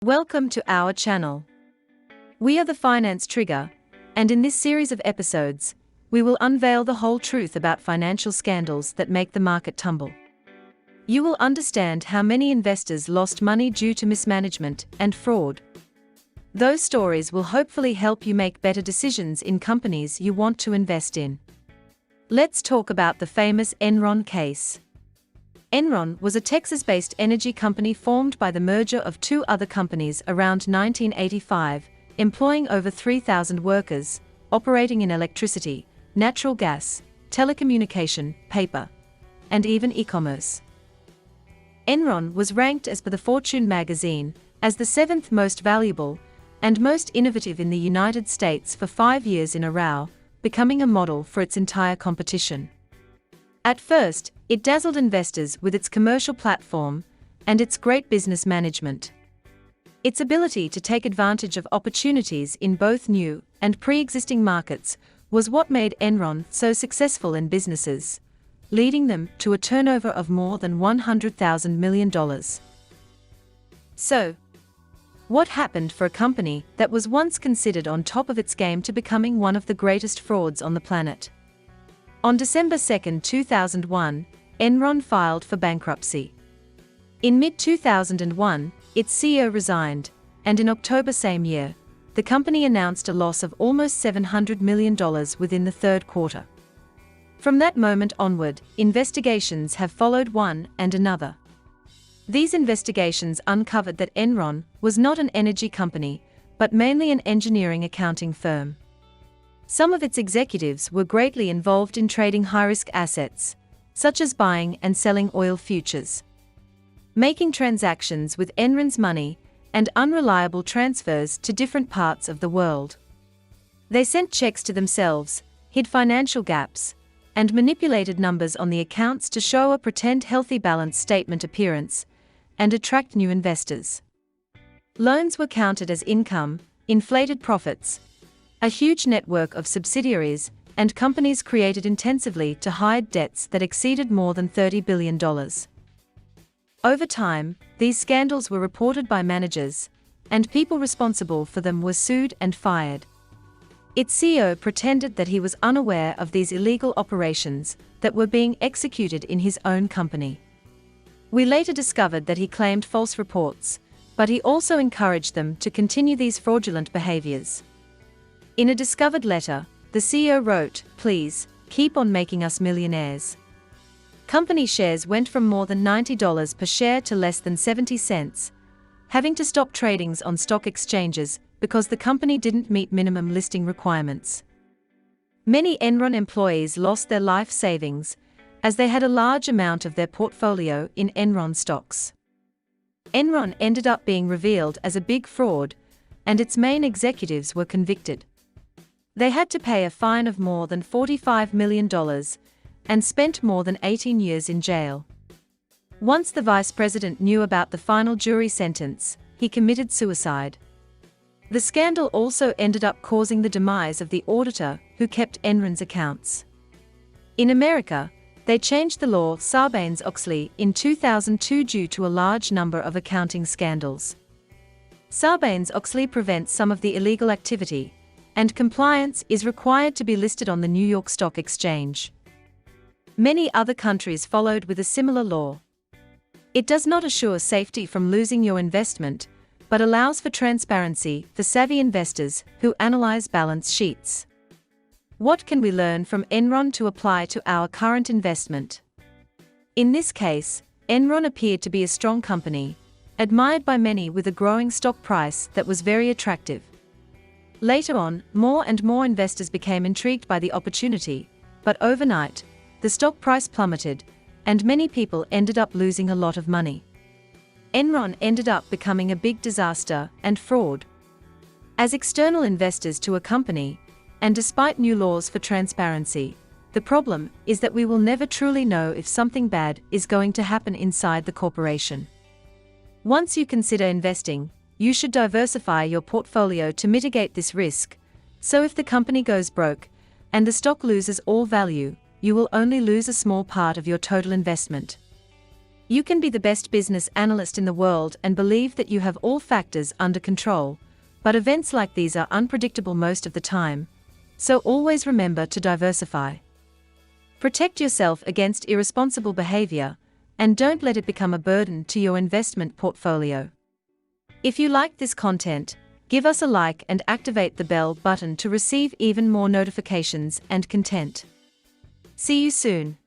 Welcome to our channel. We are the Finance Trigger, and in this series of episodes, we will unveil the whole truth about financial scandals that make the market tumble. You will understand how many investors lost money due to mismanagement and fraud. Those stories will hopefully help you make better decisions in companies you want to invest in. Let's talk about the famous Enron case. Enron was a Texas-based energy company formed by the merger of two other companies around 1985, employing over 3,000 workers, operating in electricity, natural gas, telecommunication, paper, and even e-commerce. Enron was ranked as per the Fortune magazine as the seventh most valuable and most innovative in the United States for 5 years in a row, becoming a model for its entire competition. At first, it dazzled investors with its commercial platform and its great business management. Its ability to take advantage of opportunities in both new and pre-existing markets was what made Enron so successful in businesses, leading them to a turnover of more than $100,000 million. So, what happened for a company that was once considered on top of its game to becoming one of the greatest frauds on the planet? On December 2, 2001, Enron filed for bankruptcy. In mid-2001, its CEO resigned, and in October same year, the company announced a loss of almost $700 million within the third quarter. From that moment onward, investigations have followed one and another. These investigations uncovered that Enron was not an energy company, but mainly an engineering accounting firm. Some of its executives were greatly involved in trading high-risk assets, such as buying and selling oil futures, making transactions with Enron's money, and unreliable transfers to different parts of the world. They sent checks to themselves, hid financial gaps, and manipulated numbers on the accounts to show a pretend healthy balance statement appearance and attract new investors. Loans were counted as income, inflated profits, a huge network of subsidiaries and companies created intensively to hide debts that exceeded more than $30 billion. Over time, these scandals were reported by managers, and people responsible for them were sued and fired. Its CEO pretended that he was unaware of these illegal operations that were being executed in his own company. We later discovered that he claimed false reports, but he also encouraged them to continue these fraudulent behaviors. In a discovered letter, the CEO wrote, "Please, keep on making us millionaires." Company shares went from more than $90 per share to less than 70 cents, having to stop tradings on stock exchanges because the company didn't meet minimum listing requirements. Many Enron employees lost their life savings, as they had a large amount of their portfolio in Enron stocks. Enron ended up being revealed as a big fraud, and its main executives were convicted. They had to pay a fine of more than $45 million and spent more than 18 years in jail. Once the vice president knew about the final jury sentence, he committed suicide. The scandal also ended up causing the demise of the auditor who kept Enron's accounts. In America, they changed the law Sarbanes-Oxley in 2002 due to a large number of accounting scandals. Sarbanes-Oxley prevents some of the illegal activity, and compliance is required to be listed on the New York Stock Exchange. Many other countries followed with a similar law. It does not assure safety from losing your investment, but allows for transparency for savvy investors who analyze balance sheets. What can we learn from Enron to apply to our current investment? In this case, Enron appeared to be a strong company, admired by many with a growing stock price that was very attractive. Later on, more and more investors became intrigued by the opportunity, but overnight, the stock price plummeted, and many people ended up losing a lot of money. Enron ended up becoming a big disaster and fraud. As external investors to a company, and despite new laws for transparency, the problem is that we will never truly know if something bad is going to happen inside the corporation. Once you consider investing, you should diversify your portfolio to mitigate this risk, so if the company goes broke, and the stock loses all value, you will only lose a small part of your total investment. You can be the best business analyst in the world and believe that you have all factors under control, but events like these are unpredictable most of the time, so always remember to diversify. Protect yourself against irresponsible behavior, and don't let it become a burden to your investment portfolio. If you liked this content, give us a like and activate the bell button to receive even more notifications and content. See you soon.